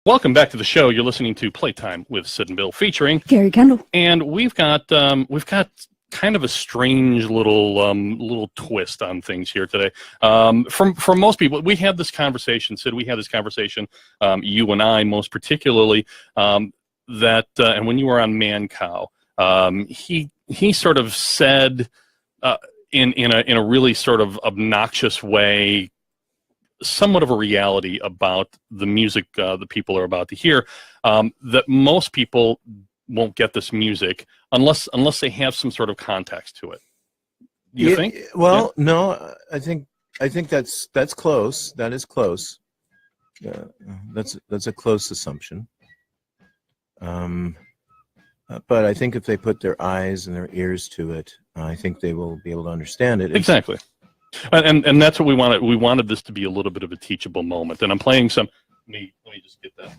Welcome back to the show. You're listening to Playtime with Sid and Bill, featuring Gary Kendall. And we've got kind of a strange little twist on things here today. For most people, we had this conversation, Sid. We had this conversation, you and I, most particularly, that and when you were on Man Cow, he sort of said in a really sort of obnoxious way, somewhat of a reality about the music that people are about to hear, that most people won't get this music unless they have some sort of context to it. Do you think? Well, yeah. No, I think that's close. That is close. That's a close assumption. But I think if they put their eyes and their ears to it, I think they will be able to understand it. Exactly. And that's what we wanted. We wanted this to be a little bit of a teachable moment. And I'm playing some. Let me just get that.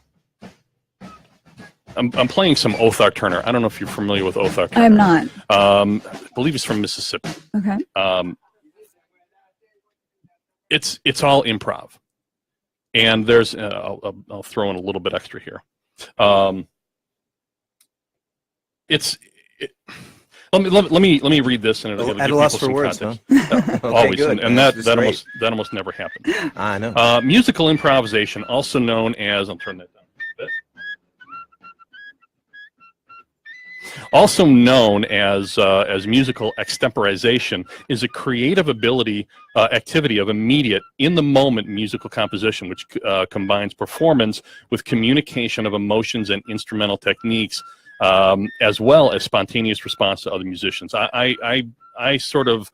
I'm playing some Othar Turner. I don't know if you're familiar with Othar Turner. I'm not. I believe he's from Mississippi. Okay. It's all improv, and there's I'll throw in a little bit extra here. Let me read this, and it'll give people some context. Huh? Always, good. and that almost never happened. I know. Musical improvisation, also known as I'll turn that down a bit. Also known as musical extemporization, is a creative activity of immediate, in-the-moment musical composition, which combines performance with communication of emotions and instrumental techniques, as well as spontaneous response to other musicians. I sort of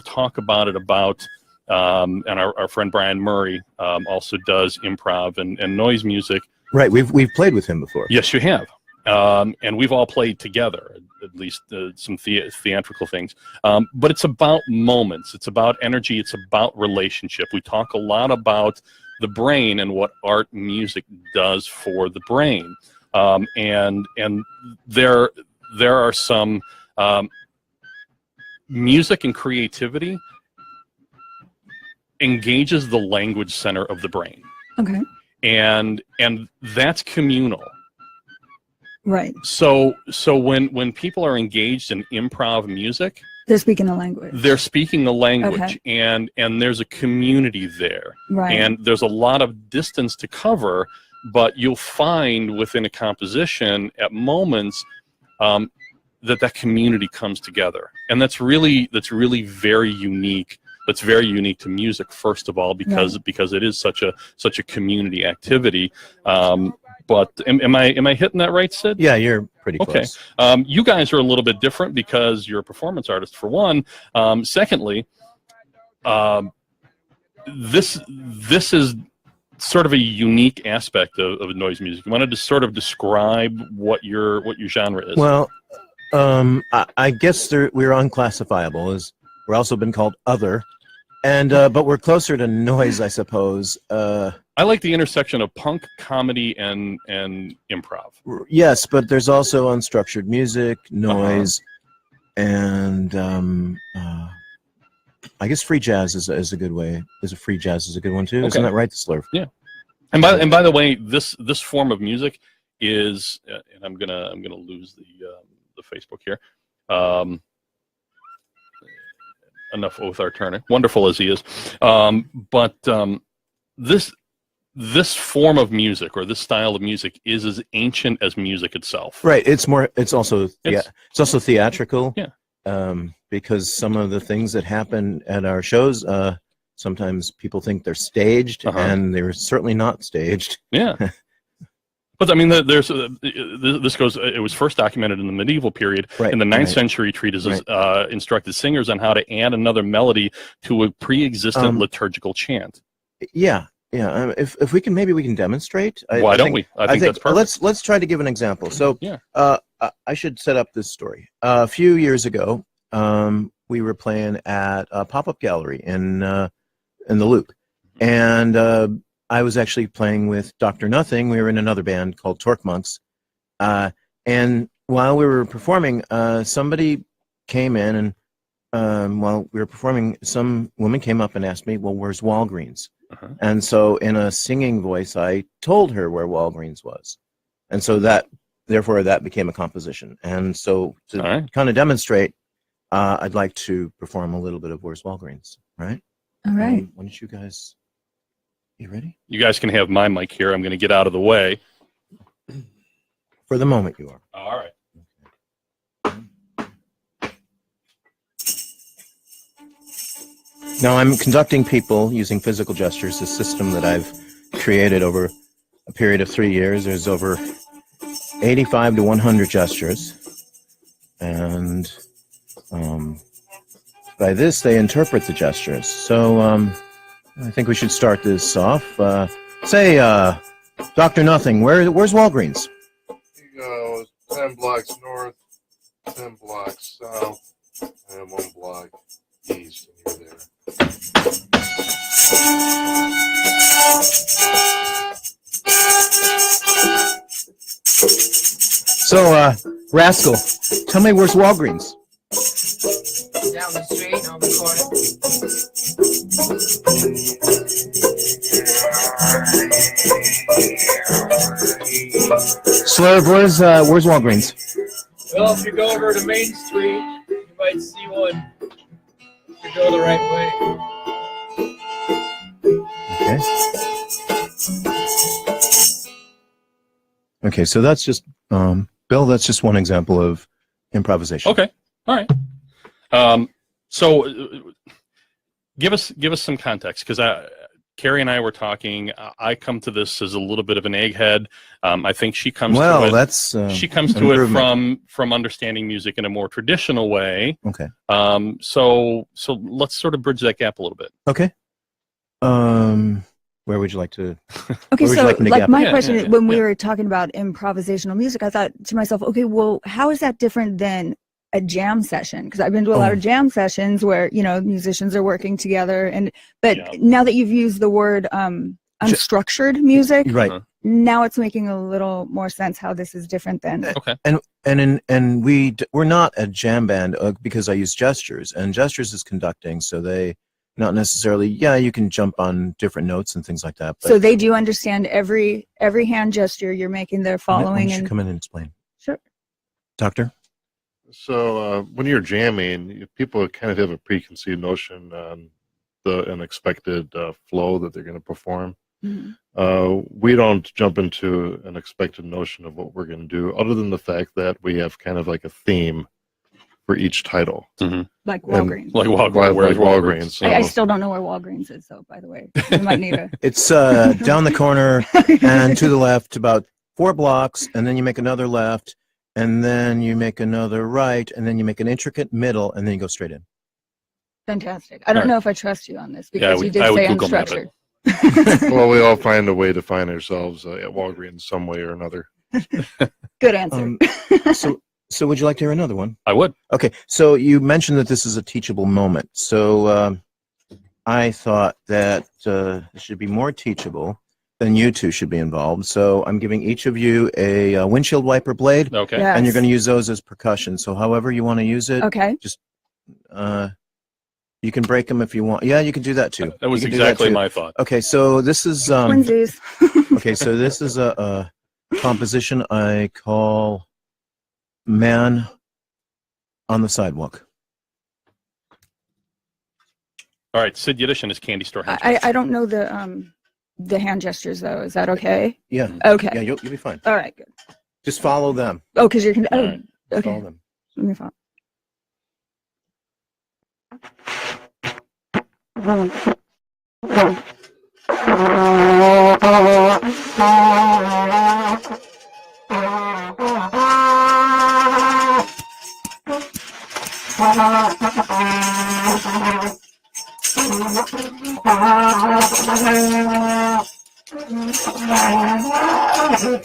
talk about it and our friend Brian Murray also does improv and noise music. Right, we've played with him before. Yes, you have. And we've all played together, at least some theatrical things. But it's about moments. It's about energy. It's about relationship. We talk a lot about the brain and what art music does for the brain. And there are some music and creativity engages the language center of the brain. Okay. And that's communal. Right. So when people are engaged in improv music, they're speaking the language. They're speaking the language, okay. and there's a community there. Right. And there's a lot of distance to cover, but you'll find within a composition at moments that community comes together, and that's really very unique. That's very unique to music, first of all, because it is such a community activity. But am I hitting that right, Sid? Yeah, you're pretty close. Okay. You guys are a little bit different because you're a performance artist, for one. Secondly, this is sort of a unique aspect of noise music. You wanted to sort of describe what your genre is. Well, I guess we're unclassifiable. We're also been called other, and but we're closer to noise, I suppose. I like the intersection of punk, comedy, and improv. Yes, but there's also unstructured music, noise, and I guess free jazz is a good way. Free jazz is a good one too. Okay. Isn't that right, the Slurf? Yeah. And by the way, this form of music is, and I'm gonna lose the Facebook here. Enough Othar Turner, wonderful as he is, but this form of music, or this style of music, is as ancient as music itself. Right. It's also theatrical. Yeah. Because some of the things that happen at our shows, sometimes people think they're staged, and they're certainly not staged. Yeah. But I mean, this goes. It was first documented in the medieval period. Right, in the 9th century, treatises instructed singers on how to add another melody to a pre-existent liturgical chant. Yeah. Yeah, if we can, maybe we can demonstrate. Why don't we? I think that's perfect. Let's try to give an example. So, yeah. I should set up this story. A few years ago, we were playing at a pop-up gallery in the Loop, and I was actually playing with Dr. Nothing. We were in another band called Torque Monks, and while we were performing, somebody came in, and while we were performing, some woman came up and asked me, "Well, where's Walgreens?" And so in a singing voice, I told her where Walgreens was. And so therefore that became a composition. And so to kind of demonstrate, I'd like to perform a little bit of Where's Walgreens, right? All right. Why don't you guys, you ready? You guys can have my mic here. I'm going to get out of the way. For the moment you are. All right. Now I'm conducting people using physical gestures, a system that I've created over a period of 3 years. There's over 85 to 100 gestures. And by this, they interpret the gestures. So I think we should start this off. Say, Dr. Nothing, where's Walgreens? You go 10 blocks north, 10 blocks south, and 1 block east, and you're there. So, Rascal, tell me where's Walgreens? Down the street on the corner. Slurv, where's Walgreens? Well, if you go over to Main Street, you might see one. If you go the right way. Okay, so that's just, Bill, that's just one example of improvisation. Okay. All right. So give us some context, because Carrie and I were talking. I come to this as a little bit of an egghead. I think she comes to it. She comes to it from understanding music in a more traditional way. Okay. So let's sort of bridge that gap a little bit. Okay. Where would you like to? Okay, so like my question is, when we yeah. were talking about improvisational music, I thought to myself, okay, well, how is that different than a jam session? Because I've been to a lot of jam sessions where, you know, musicians are working together, but now that you've used the word unstructured music, right? Now it's making a little more sense how this is different than. Okay. And we're not a jam band because I use gestures, and gestures is conducting, so they. Not necessarily. Yeah, you can jump on different notes and things like that. But so they do understand every hand gesture you're making. They're following. Why don't you come in and explain? Sure. Doctor? So when you're jamming, people kind of have a preconceived notion on an expected flow that they're going to perform. Mm-hmm. We don't jump into an expected notion of what we're going to do, other than the fact that we have kind of like a theme for each title. Mm-hmm. Like Walgreens. Like Walgreens. Where's Walgreens? So. I still don't know where Walgreens is, so by the way, we might need a. It's down the corner and to the left about 4 blocks, and then you make another left, and then you make another right, and then you make an intricate middle, and then you go straight in. Fantastic. I don't know if I trust you on this because you did I would say Google map unstructured. Well, we all find a way to find ourselves at Walgreens some way or another. Good answer. So would you like to hear another one? I would. Okay, so you mentioned that this is a teachable moment. So I thought that it should be more teachable, then you two should be involved. So I'm giving each of you a windshield wiper blade, Okay. Yes. and you're going to use those as percussion. So however you want to use it, Okay. just you can break them if you want. Yeah, you can do that too. That was You can do that exactly too. my thought. Okay, so this is Twinsies. okay. So this is a composition I call "Man on the Sidewalk." All right, Sid Yiddish and his candy store. Henchmen. I don't know the hand gestures though. Is that okay? Yeah. Okay. Yeah, you'll be fine. All right. Good. Just follow them. Oh, because you're. All right. Okay. Follow them. Let me follow. I'm here.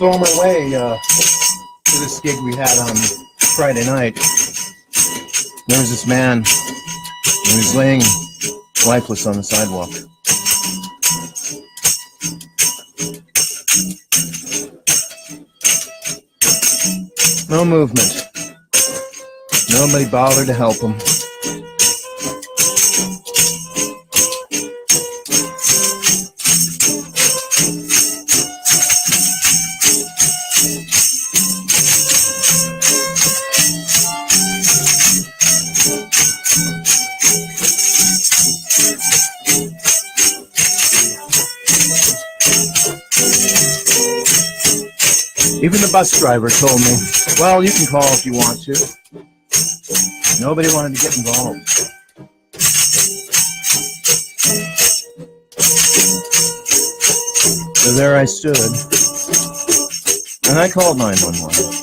So on my way to this gig we had on Friday night, there was this man, and he was laying lifeless on the sidewalk. No movement. Nobody bothered to help him. Even the bus driver told me, well, you can call if you want to. Nobody wanted to get involved. So there I stood, and I called 911.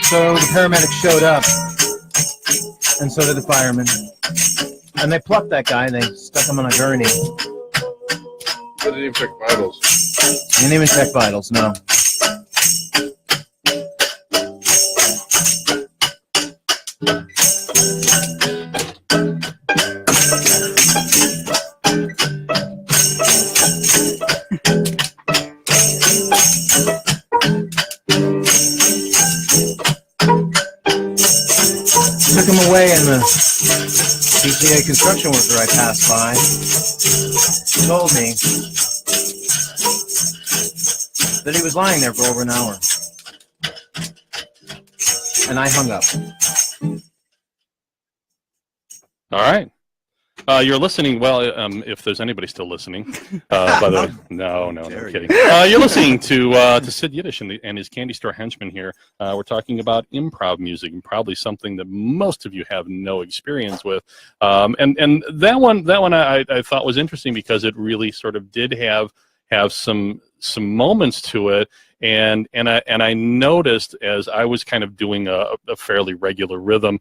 So the paramedics showed up, and so did the firemen. And they plucked that guy, and they stuck him on a gurney. I didn't even check vitals. Didn't even check vitals, no. Took him away, and the BCA construction worker I passed by told me that he was lying there for over an hour. And I hung up. All right. You're listening. Well, if there's anybody still listening, by the way, no, kidding. You're listening to Sid Yiddish and his Candy Store Henchmen here. We're talking about improv music, and probably something that most of you have no experience with. And that one I thought was interesting because it really sort of did have some moments to it. And I noticed as I was kind of doing a fairly regular rhythm.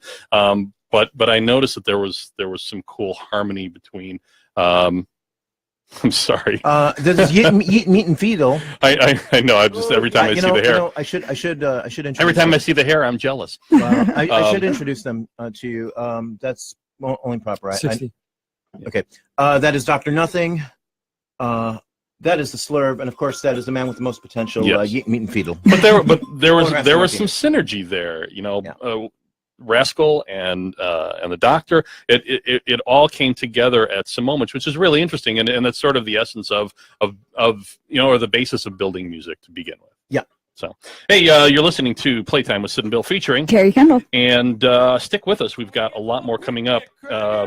But I noticed that there was some cool harmony between. I'm sorry. There's meat and feedle. I know. I just every time I see the hair. I should introduce. Every time I see the hair, I'm jealous. Well, I should introduce them to you. That's only proper. 60. Okay. That is Dr. Nothing. That is the Slurb, and of course, that is the man with the most potential. Yes. Meat and feedle. But there was some synergy there. You know. Yeah. Rascal and the Doctor, it all came together at some moments, which is really interesting, and that's sort of the essence of or the basis of building music to begin with. Yeah. So, hey, you're listening to Playtime with Sid and Bill featuring Carrie Kendall. And stick with us. We've got a lot more coming up.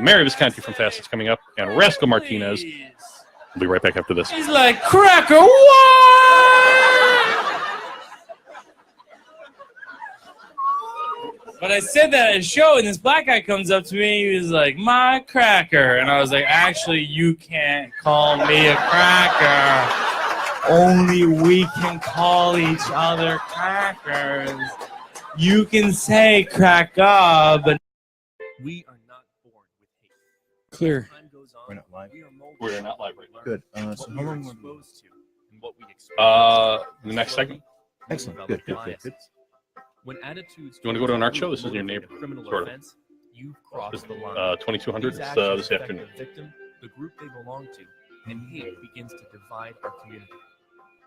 Mary Visconti from Facet's coming up, and Rascal Martinez. We'll be right back after this. He's like, Cracker, what? But I said that at a show, and this black guy comes up to me, he was like, my cracker. And I was like, actually, you can't call me a cracker. Only we can call each other crackers. You can say cracker, but we are not born with hate. Clear. We're not live. We're not live right now. Good. So how long? Exposed to and what we The next segment. Excellent. Good. When attitudes you want to go to an art show? This is your neighbor. Criminal sort of. offense, You've crossed the line. 2200 These this actions affect afternoon. the victim, the group they belong to, and hate begins to divide our community.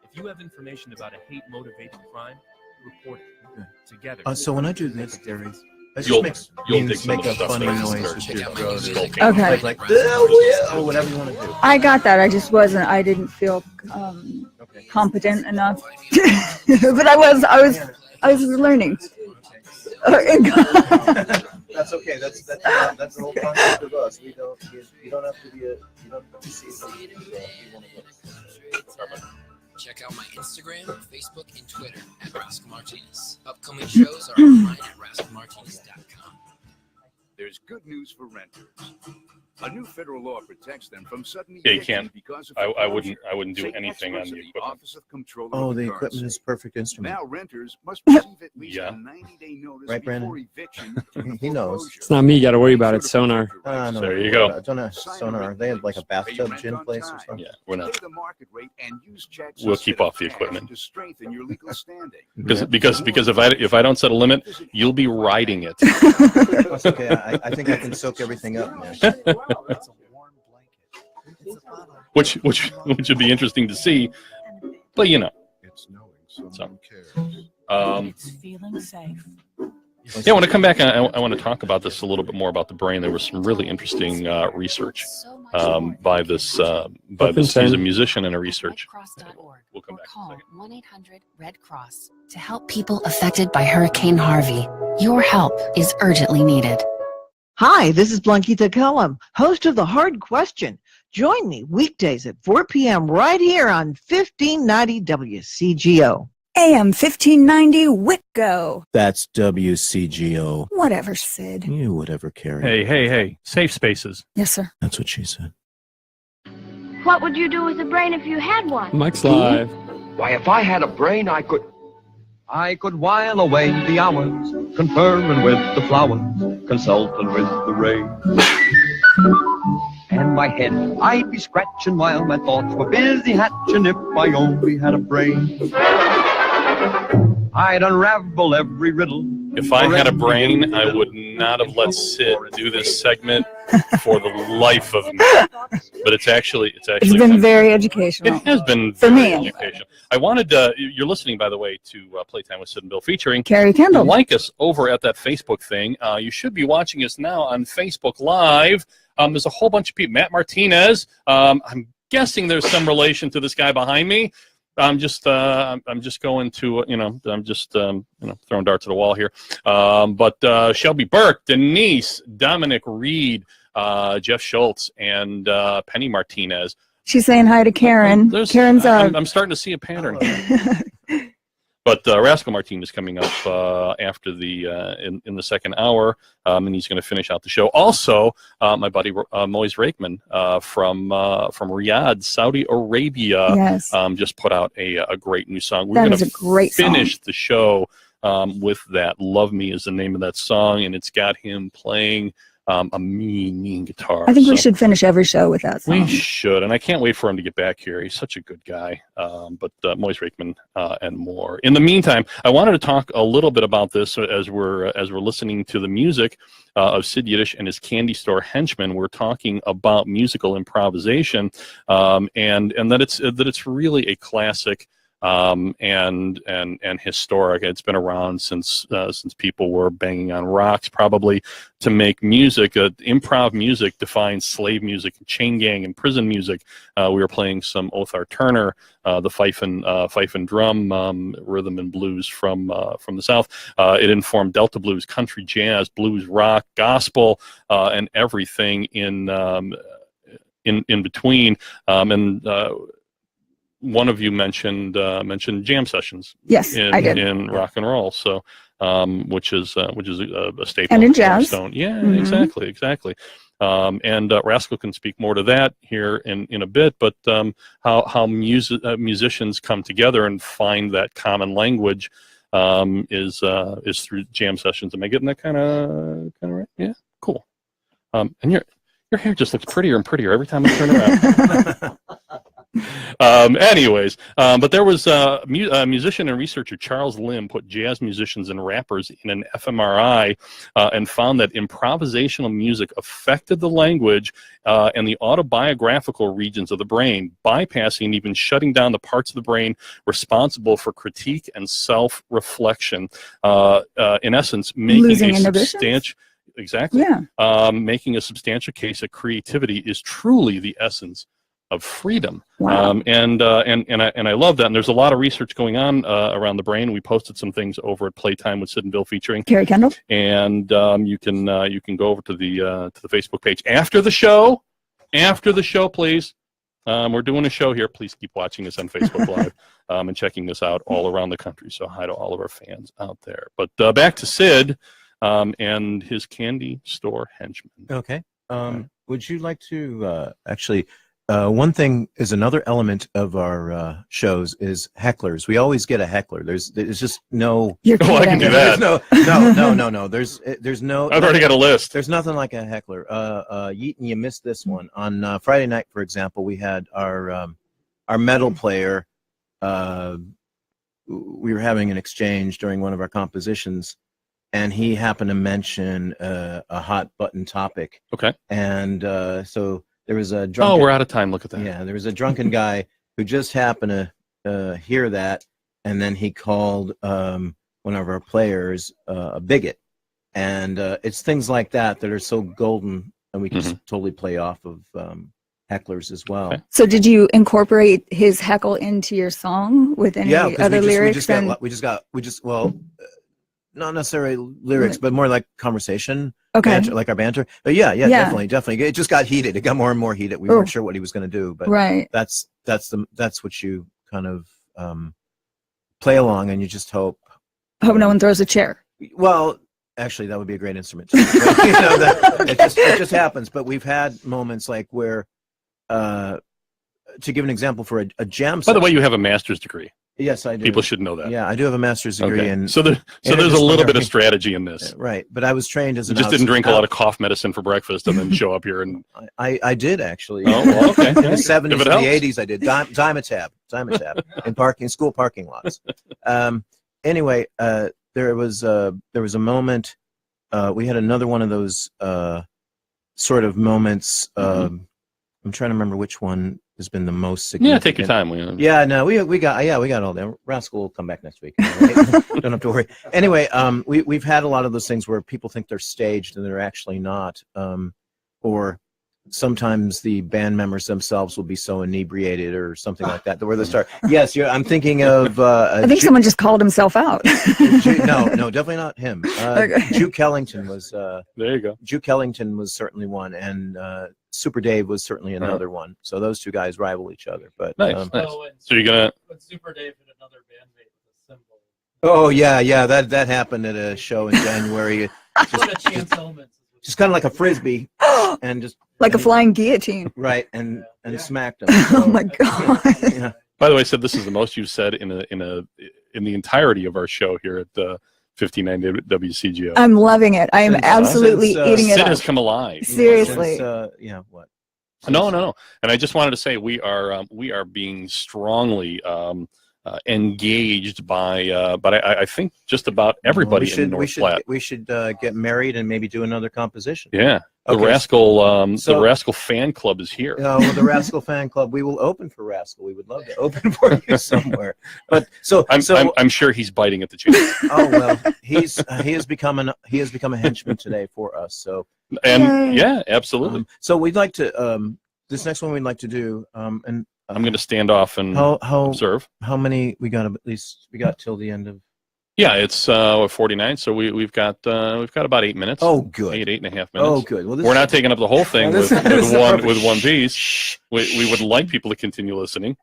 If you have information about a hate-motivated crime, report it. Together. So when I do this, I You'll just dig make some of the a stuff funny that I noise started with your throat. sculpting. Okay. Like oh, yeah, or whatever you want to do. I got that. I just wasn't. I didn't feel Okay. competent enough. But I was learning. That's okay. That's the whole concept of us. You don't have to be you don't have to see something. Check out my Instagram, Facebook, and Twitter at Rascal Martinez. Upcoming shows are online at rascalmartinez.com. There's good news for renters. A new federal law protects them from sudden Yeah, you eviction can't. because of I wouldn't do Say anything on experts the of equipment. Office of Comptroller Oh, of the the equipment Currency. is a perfect instrument. Now renters must receive at least Yeah. a 90-day notice Right, before Brandon? eviction. He knows. Foreclosure. It's not me you got to worry about. It's Sonar. No, There you go. Don't know. Sonar. They have like a bathtub gin place or something. Yeah, we're not. Pay the market rate and use checks We'll instead keep of off the cash equipment. to strengthen your legal standing. Because if I don't set a limit, you'll be riding it. That's okay. I think I can soak everything up, man. which would be interesting to see, but you know. It's knowing someone So. cares. It's feeling safe. Yeah, when I come back, I want to talk about this a little bit more about the brain. There was some really interesting research by this he's a musician and a researcher. We'll come back in a Call second. 1-800-RED CROSS to help people affected by Hurricane Harvey. Your help is urgently needed. Hi, this is Blanquita Kellum, host of The Hard Question. Join me weekdays at 4 p.m. right here on 1590 WCGO. AM 1590 WCGO. That's WCGO. Whatever, Sid. You whatever, Carrie. Hey, safe spaces. Yes, sir. That's what she said. What would you do with a brain if you had one? Mike's live. Why, if I had a brain, I could while away the hours, conferring with the flowers, consulting with the rain. And my head, I'd be scratching while my thoughts were busy hatching if I only had a brain. I'd unravel every riddle. If I had a brain, I would not have let Sid do this segment for the life of me. But it's actually been very educational. It has been For very me. educational. I wanted you're listening, by the way, to Playtime with Sid and Bill featuring Carrie Kendall. Like us over at that Facebook thing. You should be watching us now on Facebook Live. There's a whole bunch of people. Matt Martinez. I'm guessing there's some relation to this guy behind me. I'm just going to, I'm just, throwing darts at the wall here. But Shelby Burke, Denise, Dominic Reed, Jeff Schultz, and Penny Martinez. She's saying hi to Karen. Karen's I'm starting to see a pattern here. But Rascal Martinez coming up after the in the second hour, and he's going to finish out the show. Also, my buddy Moise Rakeman from Riyadh, Saudi Arabia, yes. Just put out a great new song. We're That going is a great to finish song. the show with that. Love Me is the name of that song, and it's got him playing a mean guitar. I think we should finish every show with that song. We should, and I can't wait for him to get back here. He's such a good guy. But Moise Rakeman and more. In the meantime, I wanted to talk a little bit about this as we're listening to the music of Sid Yiddish and his candy store Henchmen. We're talking about musical improvisation, and that it's really a classic. And historic. It's been around since people were banging on rocks, probably, to make music. Improv music defines slave music, chain gang, and prison music. We were playing some Othar Turner, the fife and drum rhythm and blues from the South. It informed Delta blues, country, jazz, blues, rock, gospel, and everything in between. One of you mentioned jam sessions. Yes, I did. In rock and roll, so which is a staple. And in jazz. Yeah, Mm-hmm. exactly. And Rascal can speak more to that here in a bit. But how musicians come together and find that common language is through jam sessions. Am I getting that kind of right? Yeah, cool. And your hair just looks prettier and prettier every time I turn around. Anyways, but there was a musician and researcher, Charles Lim, put jazz musicians and rappers in an fMRI and found that improvisational music affected the language and the autobiographical regions of the brain, bypassing and even shutting down the parts of the brain responsible for critique and self-reflection. In essence, making a substantial making a substantial case that creativity is truly the essence of freedom. Wow. And I love that. And there's a lot of research going on around the brain. We posted some things over at Playtime with Sid and Bill featuring Carrie Kendall. And you can go over to the Facebook page after the show. After the show, please. We're doing a show here. Please keep watching us on Facebook Live and checking this out all around the country. So hi to all of our fans out there. But back to Sid and his candy store henchmen. Okay. Would you like to actually? One thing is another element of our shows is hecklers. We always get a heckler. There's just no. You're I can do that. No. There's no. I've already got a list. There's nothing like a heckler. Yeaton, you missed this one on Friday night, for example. We had our metal player. We were having an exchange during one of our compositions, and he happened to mention a hot button topic. Okay. And so. There was a drunken, we're out of time. Look at that. Yeah, there was a drunken guy who just happened to hear that, and then he called one of our players a bigot. And it's things like that that are so golden, and we can totally play off of hecklers as well. Okay. So did you incorporate his heckle into your song with any other lyrics? Not necessarily lyrics, but more like conversation. Okay. Banter, like our banter. But yeah, definitely. It just got heated. It got more and more heated. We weren't sure what he was going to do, but that's what you kind of play along, and you just hope no one throws a chair. Well, actually, that would be a great instrument too. But, it just happens. But we've had moments like where, to give an example for a jam. By the way, you have a master's degree. Yes, I do. People should know that. Yeah, I do have a master's degree. Okay. in so there's a little bit of strategy in this. Right, but I was trained as you just didn't drink a lot of cough medicine for breakfast and then show up here and. I did actually. Oh, well, okay. In the 70s and the 80s, I did Dimetab in school parking lots. Anyway, there was a moment. We had another one of those sort of moments. I'm trying to remember which one has been the most significant. Yeah, take your time. We got all that. Rascal will come back next week. Don't have to worry. Anyway, we've had a lot of those things where people think they're staged and they're actually not. Or sometimes the band members themselves will be so inebriated or something like that where they start. Yes, I'm thinking of. I think someone just called himself out. No, definitely not him. Duke Ellington was. There you go. Duke Ellington was certainly one, and Super Dave was certainly another one. So those two guys rival each other. But nice. So you're gonna. But Super Dave and another bandmate with a symbol. Oh yeah, that happened at a show in January. Just kind of like a frisbee, and just like a flying guillotine. Right, and smacked him. So, oh my god! Yeah. By the way, Sid, this is the most you've said in the entirety of our show here at the 59 WCGO. I'm loving it. I am absolutely eating it Sid up. has come alive. Seriously. What? No. And I just wanted to say we are being strongly engaged by, but I think just about everybody in North Platte. We should get married and maybe do another composition. Yeah. The Rascal fan club is here. The Rascal fan club. We will open for Rascal. We would love to open for you somewhere. But I'm sure he's biting at the chance. Oh well, he has become a henchman today for us. So yeah, absolutely. So we'd like to this next one we'd like to do and. I'm going to stand off and observe. How many we got? At least we got till the end of. Yeah, it's 49, so we've got about 8 minutes. Oh, good. 8.5 minutes. Oh, good. Well, we're not taking up the whole thing with one piece. We would like people to continue listening.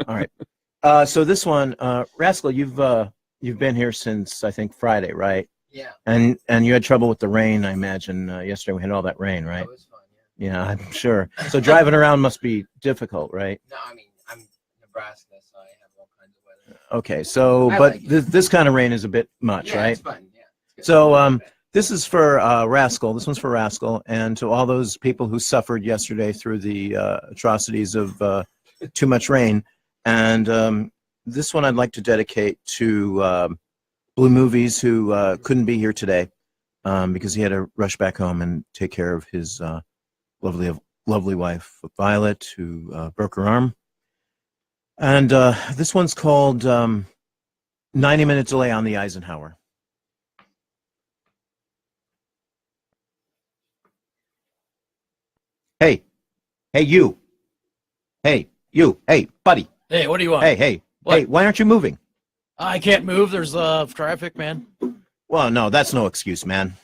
All right. So this one, Rascal, you've been here since I think Friday, right? Yeah. And you had trouble with the rain, I imagine. Yesterday we had all that rain, right? It was fun. Yeah, I'm sure. So driving around must be difficult, right? No, I mean, I'm Nebraska, so I have all kinds of weather. Okay, so this kind of rain is a bit much, right? It's fun. Yeah. It's So this is for Rascal. This one's for Rascal, and to all those people who suffered yesterday through the atrocities of too much rain. And this one I'd like to dedicate to Blue Movies, who couldn't be here today because he had to rush back home and take care of his lovely wife, Violet, who broke her arm. And this one's called 90-Minute Delay on the Eisenhower. Hey, you. Hey, you. Hey, buddy. Hey, what do you want? Hey, why aren't you moving? I can't move. There's traffic, man. Well, no, that's no excuse, man.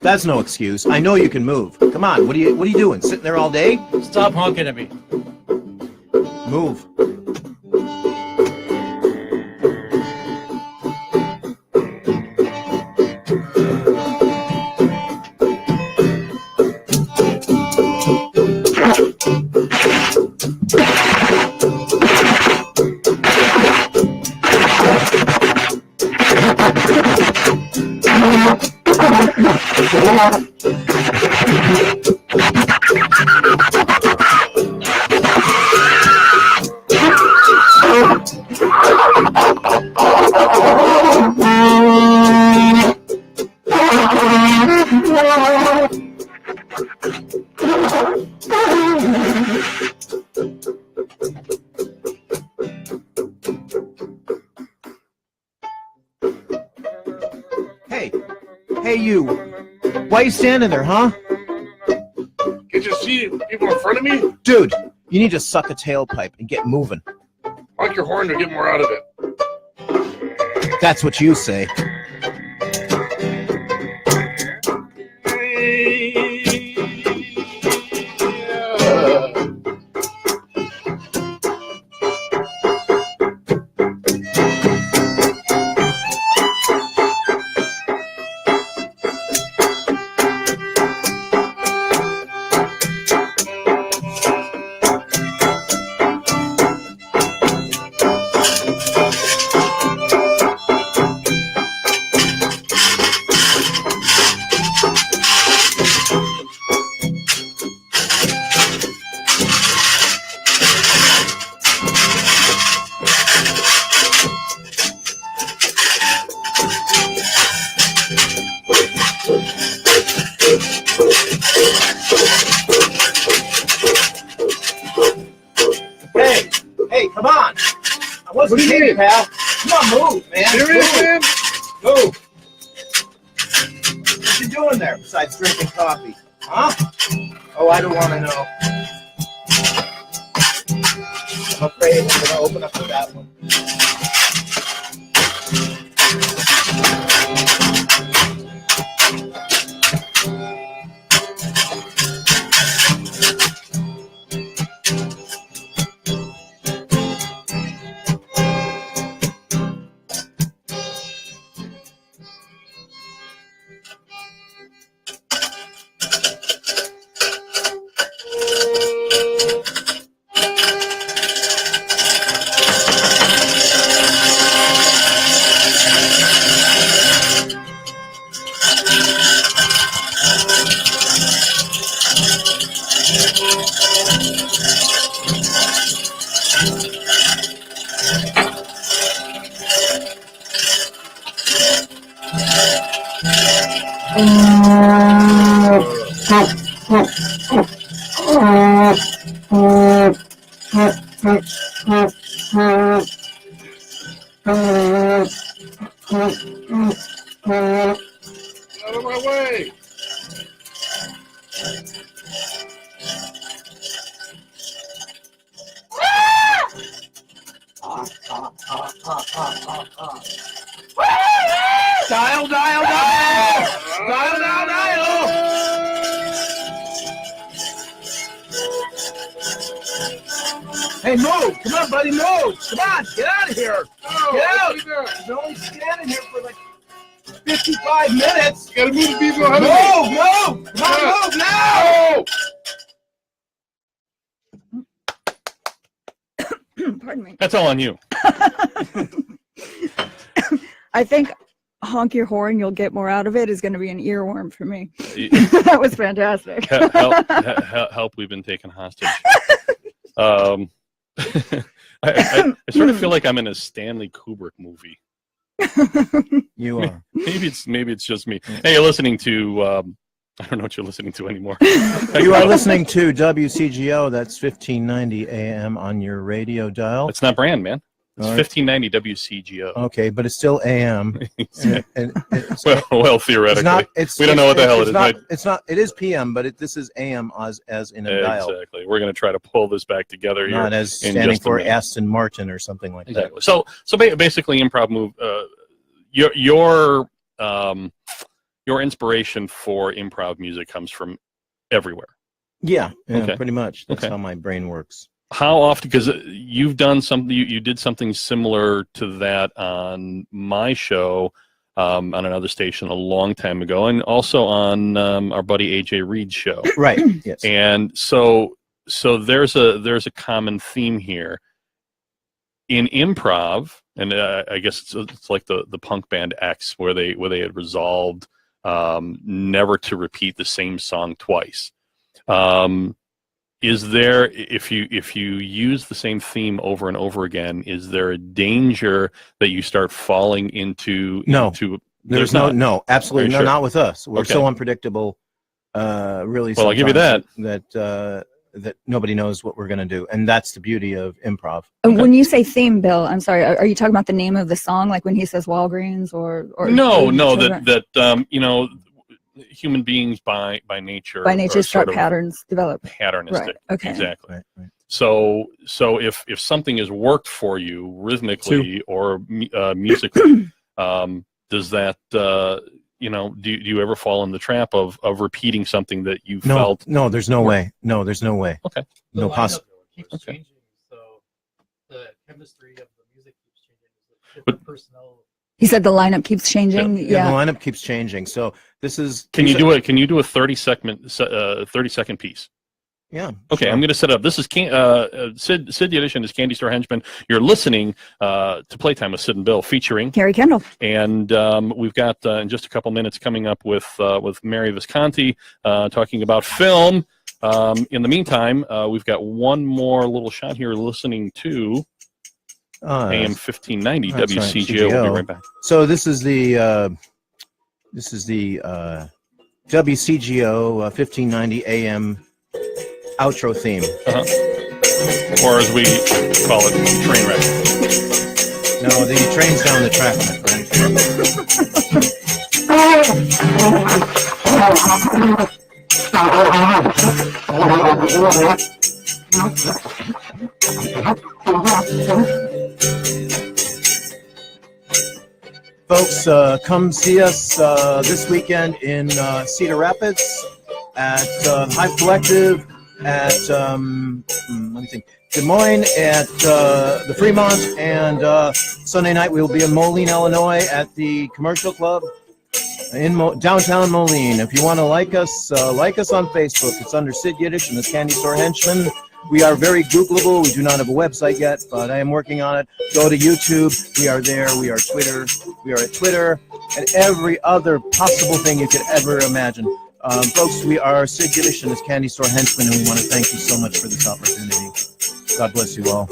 That's no excuse. I know you can move. Come on, what are you doing? Sitting there all day? Stop honking at me. Move. Hey, you. Why are you standing there, huh? Can't you see people in front of me? Dude, you need to suck a tailpipe and get moving. Honk your horn to get more out of it. That's what you say. Hey, come on. I wasn't kidding, pal. Come on, move, man. Serious, man? Move. What you doing there besides drinking coffee? Huh? Oh, I don't want to know. I'm afraid I'm going to open up with that one. Out of my way! Dial, dial, dial! Dial, dial, dial! Hey, move! Come on, buddy, move! Come on, get out of here! Get out! You're only standing here for like 55 minutes! You gotta move the people ahead of me! Move! Come on, move now! Pardon me. That's all on you. I think honk your horn, you'll get more out of it is going to be an earworm for me. That was fantastic. Help, we've been taken hostage. I sort of feel like I'm in a Stanley Kubrick movie. You are. Maybe it's just me. Hey, you're listening to I don't know what you're listening to anymore. You are listening to WCGO. That's 1590 AM on your radio dial. It's not brand, man. It's 1590 WCGO. Okay, but it's still AM. well, theoretically, we don't know what the hell it is. It's not. It is PM, but this is AM as in a dial. Exactly. We're going to try to pull this back together here. Not as standing for Aston Martin or something like that. So basically, improv move. Your inspiration for improv music comes from everywhere. Yeah, Okay. Pretty much. That's Okay. how my brain works. How often? Because you've done something. You did something similar to that on my show, on another station a long time ago, and also on our buddy AJ Reed's show. Right. Yes. And so there's a common theme here in improv, and I guess it's like the punk band X, where they had resolved never to repeat the same song twice. Is there, if you use the same theme over and over again, is there a danger that you start falling into? No. There's no, absolutely no, Sure? not with us. We're Okay. so unpredictable. Really. Well, I'll give you that. That nobody knows what we're going to do, and that's the beauty of improv. When you say theme, Bill, I'm sorry. Are you talking about the name of the song, like when he says Walgreens or No, children? that human beings by nature are start sort of patterns develop. patternistic. Right. Okay. Exactly. Right. So if something has worked for you rhythmically or musically, does that do you ever fall in the trap of repeating something that you felt? No, there's no way. No, there's no way. Okay. No possible. Keeps changing, so the chemistry of the music keeps changing. Different personnel. He said the lineup keeps changing. Yeah, the lineup keeps changing. So this is. Can you do a 30-second piece? Yeah. Okay, sure. I'm going to set it up. This is Sid Yiddish and his Candy Store Henchmen. You're listening to Playtime with Sid and Bill, featuring Carrie Kendall. And we've got in just a couple minutes coming up with Mary Visconti talking about film. In the meantime, we've got one more little shot here. Listening to AM 1590 That's right, WCGO. We'll be right back. So this is the WCGO 1590 AM outro theme. Or as we call it, train wreck. No, the train's down the track, Folks, come see us this weekend in Cedar Rapids at Hive Collective, at let me think, Des Moines, at the Fremont, and Sunday night we will be in Moline, Illinois, at the Commercial Club in downtown Moline. If you want to like us on Facebook. It's under Sid Yiddish and the Candy Store Henchmen. We are very Googleable. We do not have a website yet, but I am working on it. Go to YouTube. We are there. We are Twitter. We are at Twitter and every other possible thing you could ever imagine. Folks, we are Sid Yiddish and his Candy Store Henchmen, and we want to thank you so much for this opportunity. God bless you all.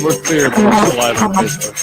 We're clear, but we're still live on Facebook.